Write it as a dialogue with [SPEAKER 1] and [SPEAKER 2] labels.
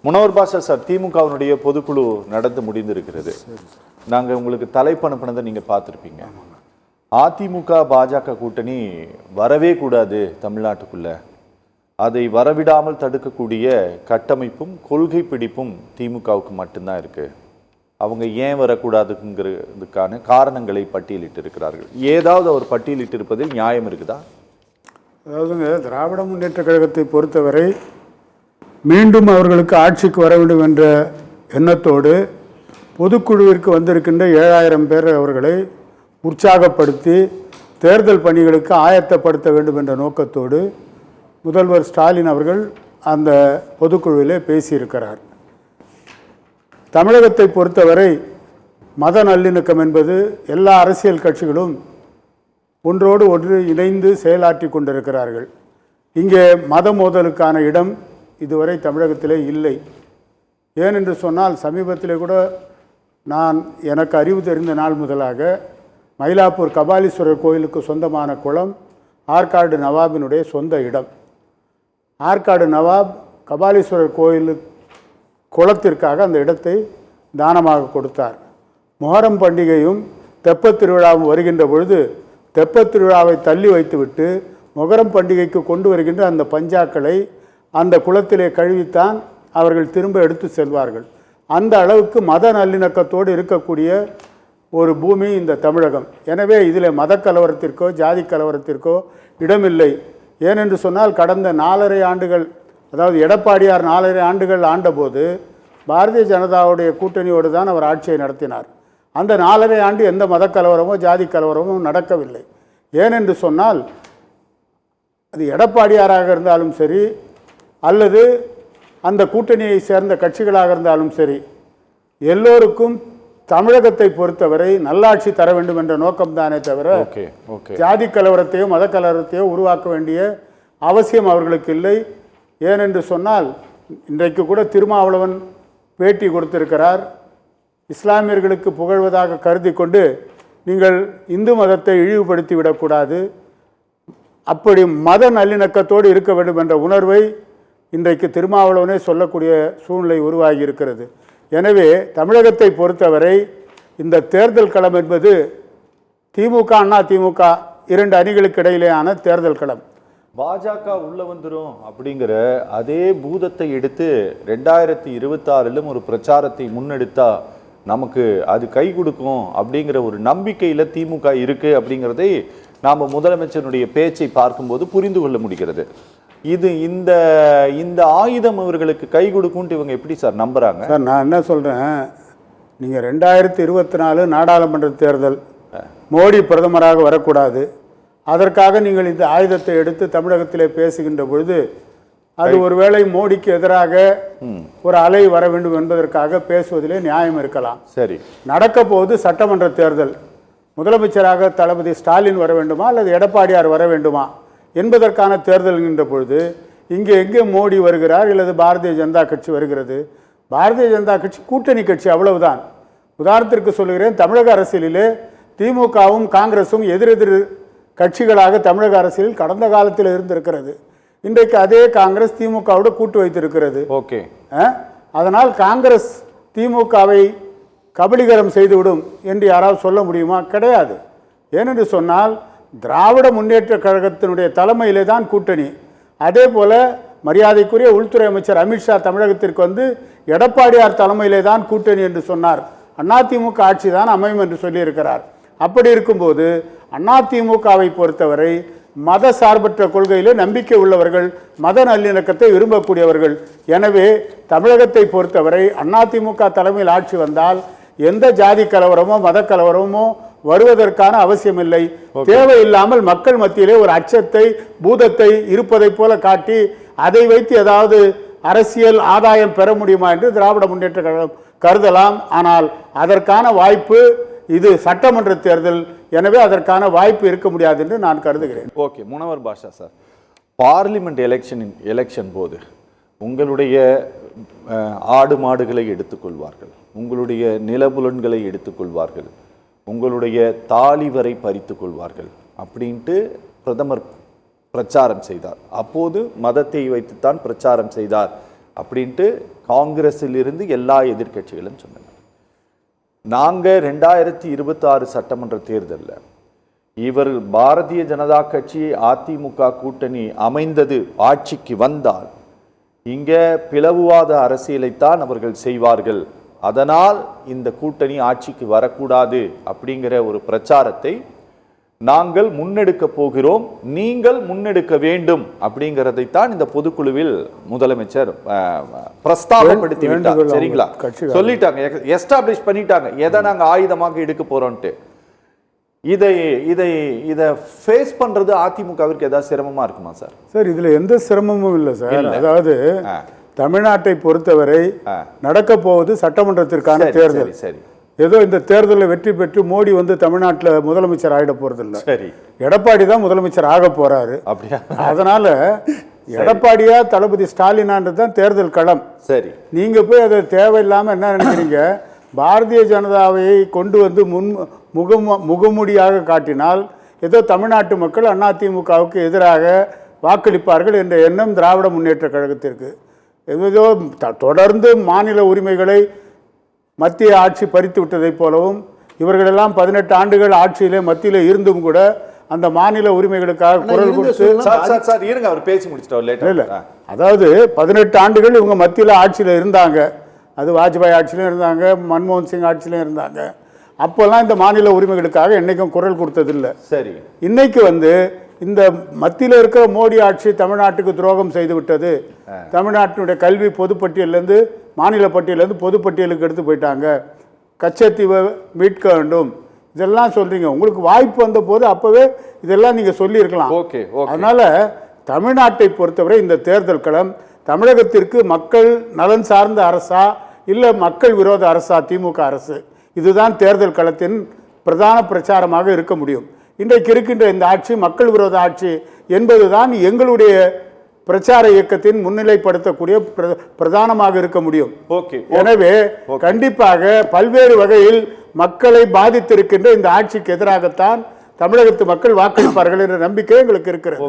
[SPEAKER 1] முனவர் பாஷா sir, திமுகவினுடைய பொதுக்குழு நடந்து முடிந்திருக்கிறது. நாங்கள் உங்களுக்கு தலைப்பு அனுப்பினதை நீங்கள் பார்த்துருப்பீங்க. அதிமுக பாஜக கூட்டணி வரவே கூடாது தமிழ்நாட்டுக்குள்ள, அதை வரவிடாமல் தடுக்கக்கூடிய கட்டமைப்பும் கொள்கை பிடிப்பும் திமுகவுக்கு மட்டும்தான் இருக்கு. அவங்க ஏன் வரக்கூடாதுங்கிறதுக்கான காரணங்களை பட்டியலிட்டு இருக்கிறார்கள். ஏதாவது அவர் பட்டியலிட்டு இருப்பதில் நியாயம் இருக்குதா?
[SPEAKER 2] அதாவதுங்க, திராவிட முன்னேற்ற கழகத்தை பொறுத்தவரை மீண்டும் அவர்களுக்கு ஆட்சிக்கு வர வேண்டும் என்ற எண்ணத்தோடு பொதுக்குழுவிற்கு வந்திருக்கின்ற 7000 பேர் அவர்களை உற்சாகப்படுத்தி தேர்தல் பணிகளுக்கு ஆயத்தப்படுத்த வேண்டும் என்ற நோக்கத்தோடு முதல்வர் ஸ்டாலின் அவர்கள் அந்த பொதுக்குழுவிலே பேசியிருக்கிறார். தமிழகத்தை பொறுத்தவரை மத நல்லிணக்கம் என்பது எல்லா அரசியல் கட்சிகளும் ஒன்றோடு ஒன்று இணைந்து செயலாற்றி கொண்டிருக்கிறார்கள். இங்கே மத மோதலுக்கான இடம் இதுவரை தமிழகத்திலே இல்லை. ஏனென்று சொன்னால், சமீபத்திலே கூட எனக்கு அறிவு தெரிந்த நாள் முதலாக மயிலாப்பூர் கபாலீஸ்வரர் கோயிலுக்கு சொந்தமான குளம் ஆற்காடு நவாபினுடைய சொந்த இடம். ஆற்காடு நவாப் கபாலீஸ்வரர் கோயில் குளத்திற்காக அந்த இடத்தை தானமாக கொடுத்தார். மொஹரம் பண்டிகையும் தெப்பத் திருவிழாவும் வருகின்ற பொழுது தெப்பத் திருவிழாவை தள்ளி வைத்துவிட்டு மொஹரம் பண்டிகைக்கு கொண்டு வருகின்ற அந்த பஞ்சாக்களை அந்த குளத்திலே கழுவித்தான் அவர்கள் திரும்ப எடுத்து செல்வார்கள். அந்த அளவுக்கு மத நல்லிணக்கத்தோடு இருக்கக்கூடிய ஒரு பூமி இந்த தமிழகம். எனவே இதில் மத கலவரத்திற்கோ ஜாதி கலவரத்திற்கோ இடமில்லை. ஏனென்று சொன்னால், கடந்த 4.5 ஆண்டுகள், அதாவது எடப்பாடியார் 4.5 ஆண்டுகள் ஆண்டபோது பாரதிய ஜனதாவுடைய கூட்டணியோடு தான் அவர் ஆட்சியை நடத்தினார். அந்த 4.5 ஆண்டு எந்த மத கலவரமோ ஜாதி கலவரமோ நடக்கவில்லை. ஏனென்று சொன்னால், அது எடப்பாடியாராக இருந்தாலும் சரி அல்லது அந்த கூட்டணியை சேர்ந்த கட்சிகளாக இருந்தாலும் சரி, எல்லோருக்கும் தமிழகத்தை பொறுத்தவரை நல்லாட்சி தர வேண்டும் என்ற நோக்கம்தானே தவிர ஜாதி கலவரத்தையோ மத கலவரத்தையோ உருவாக்க வேண்டிய அவசியம் அவர்களுக்கு இல்லை. ஏனென்று சொன்னால், இன்றைக்கு கூட திருமாவளவன் பேட்டி கொடுத்திருக்கிறார். இஸ்லாமியர்களுக்கு புகழ்வதாக கருதி கொண்டு நீங்கள் இந்து மதத்தை இழிவுபடுத்தி விடக்கூடாது, அப்படி மத நல்லிணக்கத்தோடு இருக்க வேண்டும் என்ற உணர்வை இன்றைக்கு திருமாவளவனே சொல்லக்கூடிய சூழ்நிலை உருவாகி இருக்கிறது. எனவே தமிழகத்தை பொறுத்தவரை இந்த தேர்தல் களம் என்பது திமுக அண்ணா திமுக 2 அணிகளுக்கு இடையிலேயான தேர்தல் களம்.
[SPEAKER 1] பாஜக உள்ள வந்துடும் அப்படிங்கிற அதே பூதத்தை எடுத்து 2026 ஒரு பிரச்சாரத்தை முன்னெடுத்தா நமக்கு அது கை கொடுக்கும் அப்படிங்கிற ஒரு நம்பிக்கையில் திமுக இருக்கு அப்படிங்கிறதை நாம் முதலமைச்சருடைய பேச்சை பார்க்கும்போது புரிந்து கொள்ள முடிகிறது. இது இந்த இந்த ஆயுதம் அவர்களுக்கு கை கொடுக்கும்ட்டு இவங்க எப்படி சார் நம்புறாங்க?
[SPEAKER 2] சார், நான் என்ன சொல்றேன், நீங்கள் 2024 நாடாளுமன்ற தேர்தல், மோடி பிரதமராக வரக்கூடாது, அதற்காக நீங்கள் இந்த ஆயுதத்தை எடுத்து தமிழகத்திலே பேசுகின்ற பொழுது அது ஒருவேளை மோடிக்கு எதிராக ஒரு அலை வர வேண்டும் என்பதற்காக பேசுவதிலே நியாயம் இருக்கலாம்.
[SPEAKER 1] சரி,
[SPEAKER 2] நடக்க போது சட்டமன்ற தேர்தல், முதலமைச்சராக தளபதி ஸ்டாலின் வர வேண்டுமா அல்லது எடப்பாடியார் வர வேண்டுமா என்பதற்கான தேர்தல் என்கின்ற பொழுது இங்கே எங்கே மோடி வருகிறார் அல்லது பாரதிய ஜனதா கட்சி வருகிறது? பாரதிய ஜனதா கட்சி கூட்டணி கட்சி, அவ்வளவுதான். உதாரணத்திற்கு சொல்லுகிறேன், தமிழக அரசியலிலே திமுகவும் காங்கிரஸும் எதிரெதிர் கட்சிகளாக தமிழக அரசியலில் கடந்த காலத்தில் இருந்திருக்கிறது. இன்றைக்கு அதே காங்கிரஸ் திமுகவோடு கூட்டு வைத்திருக்கிறது.
[SPEAKER 1] ஓகே,
[SPEAKER 2] அதனால் காங்கிரஸ் திமுகவை கபலீகரம் செய்துவிடும் என்று யாராவது சொல்ல முடியுமா? கிடையாது. ஏனென்று சொன்னால், திராவிட முன்னேற்ற கழகத்தினுடைய தலைமையிலே தான் கூட்டணி. அதே போல மரியாதைக்குரிய உள்துறை அமைச்சர் அமித்ஷா தமிழகத்திற்கு வந்து எடப்பாடியார் தலைமையிலே தான் கூட்டணி என்று சொன்னார். அதிமுக ஆட்சி தான் அமையும் என்று சொல்லியிருக்கிறார். அப்படி இருக்கும்போது அதிமுகவை பொறுத்தவரை மத சார்பற்ற கொள்கையிலே நம்பிக்கை உள்ளவர்கள், மத நல்லிணக்கத்தை விரும்பக்கூடியவர்கள். எனவே தமிழகத்தை பொறுத்தவரை அதிமுக தலைமையில் ஆட்சி வந்தால் எந்த ஜாதி கலவரமோ மத கலவரமோ வருவதற்கான அவசியமில்லை. தேவையில்லாமல் மக்கள் மத்தியிலே ஒரு அச்சத்தை, பூதத்தை இருப்பதை போல காட்டி அதை வைத்து ஏதாவது அரசியல் ஆதாயம் பெற முடியுமா என்று திராவிட முன்னேற்ற கழகம் கருதலாம். ஆனால் அதற்கான வாய்ப்பு, இது சட்டமன்ற தேர்தல், எனவே அதற்கான வாய்ப்பு இருக்க முடியாது என்று நான் கருதுகிறேன்.
[SPEAKER 1] ஓகே, முனவர் பாஷா சார், பார்லிமெண்ட் எலெக்ஷன் போது உங்களுடைய ஆடு மாடுகளை எடுத்துக்கொள்வார்கள், உங்களுடைய நிலபுலன்களை எடுத்துக்கொள்வார்கள், உங்களுடைய தாலி வரை பறித்து கொள்வார்கள் அப்படின்ட்டு பிரதமர் பிரச்சாரம் செய்தார். அப்போது மதத்தை வைத்துத்தான் பிரச்சாரம் செய்தார் அப்படின்ட்டு காங்கிரஸில் இருந்து எல்லா எதிர்க்கட்சிகளும் சொன்னாங்க. நாங்கள் 2026 சட்டமன்ற தேர்தலில் இவர் பாரதிய ஜனதா கட்சி அதிமுக கூட்டணி அமைந்தது ஆட்சிக்கு வந்தால் இங்கே பிளவுவாத அரசியலைத்தான் அவர்கள் செய்வார்கள், அதனால் இந்த கூட்டணி ஆட்சிக்கு வரக்கூடாது அப்படிங்கிற ஒரு பிரச்சாரத்தை நாங்கள் முன்னெடுக்க போகிறோம், நீங்கள் முன்னெடுக்க வேண்டும் அப்படிங்கிறதைத்தான் இந்த பொதுக்குழுவில் முதலமைச்சர் பிரஸ்தாபப்படுத்தி விட்டார். சரிங்களா, சொல்லிட்டாங்க, எஸ்டாப்ளிஷ் பண்ணிட்டாங்க எதை நாங்க ஆயுதமாக எடுக்க போறோம்ட்டு. இதை ஃபேஸ் பண்றது அதிமுகவிற்கு ஏதாவது சிரமமா இருக்குமா சார்?
[SPEAKER 2] சார் இதுல எந்த சிரமமும் இல்லை சார். அதாவது தமிழ்நாட்டை பொறுத்தவரை நடக்க போவது சட்டமன்றத்திற்கான தேர்தல்.
[SPEAKER 1] சரி,
[SPEAKER 2] ஏதோ இந்த தேர்தலில் வெற்றி பெற்று மோடி வந்து தமிழ்நாட்டில் முதலமைச்சர் ஆகிட போறது இல்லை.
[SPEAKER 1] சரி,
[SPEAKER 2] எடப்பாடி தான் முதலமைச்சர் ஆக போறாரு.
[SPEAKER 1] அப்படியா?
[SPEAKER 2] அதனால எடப்பாடியா தளபதி ஸ்டாலினான்றது தான் தேர்தல் களம்.
[SPEAKER 1] சரி,
[SPEAKER 2] நீங்க போய் அதை தேவையில்லாம என்ன நினைக்கிறீங்க, பாரதிய ஜனதாவை கொண்டு வந்து முகமூடியாக காட்டினால் ஏதோ தமிழ்நாட்டு மக்கள் அதிமுகவுக்கு எதிராக வாக்களிப்பார்கள் என்ற எண்ணம் திராவிட முன்னேற்ற கழகத்திற்கு. ஏதோ தொடர்ந்து மாநில உரிமைகளை மத்திய ஆட்சி பறித்து விட்டதைப் போலவும் இவர்களெல்லாம் 18 ஆண்டுகள் ஆட்சியிலே மத்தியில் இருந்தும் கூட அந்த மாநில உரிமைகளுக்காக குரல் கொடுத்து
[SPEAKER 1] அவர் பேசி முடிச்சிட்டோம்.
[SPEAKER 2] இல்லை, அதாவது 18 ஆண்டுகள் இவங்க மத்தியில் ஆட்சியில் இருந்தாங்க. அது வாஜ்பாய் ஆட்சியிலும் இருந்தாங்க, மன்மோகன் சிங் ஆட்சியிலும் இருந்தாங்க. அப்போல்லாம் இந்த மாநில உரிமைகளுக்காக என்னைக்கும் குரல் கொடுத்ததில்லை.
[SPEAKER 1] சரி,
[SPEAKER 2] இன்னைக்கு வந்து இந்த மத்தியில் இருக்கிற மோடி ஆட்சி தமிழ்நாட்டுக்கு துரோகம் செய்து விட்டது, தமிழ்நாட்டினுடைய கல்வி பொதுப்பட்டியலேருந்து மாநில பட்டியலேருந்து பொதுப்பட்டியலுக்கு எடுத்து போயிட்டாங்க, கச்சத்தீவை மீட்க வேண்டும், இதெல்லாம் சொல்றீங்க. உங்களுக்கு வாய்ப்பு வந்த போது அப்பவே இதெல்லாம் நீங்க சொல்லியிருக்கலாம். அதனால தமிழ்நாட்டை பொறுத்தவரை இந்த தேர்தல் களம் தமிழகத்திற்கு மக்கள் நலன் சார்ந்த அரசா இல்ல மக்கள் விரோத அரசா திமுக அரசு, இதுதான் தேர்தல் களத்தின் பிரதான பிரச்சாரமாக இருக்க முடியும். இன்றைக்கு இருக்கின்ற இந்த ஆட்சி மக்கள் விரோத ஆட்சி என்பதுதான் எங்களுடைய பிரச்சார இயக்கத்தின் முன்னிலைப்படுத்தக்கூடிய பிரதானமாக இருக்க முடியும். எனவே கண்டிப்பாக பல்வேறு வகையில் மக்களை பாதித்திருக்கின்ற இந்த ஆட்சிக்கு எதிராகத்தான் தமிழகத்து மக்கள் வாக்களிப்பார்கள் என்ற நம்பிக்கை எங்களுக்கு இருக்கிறது.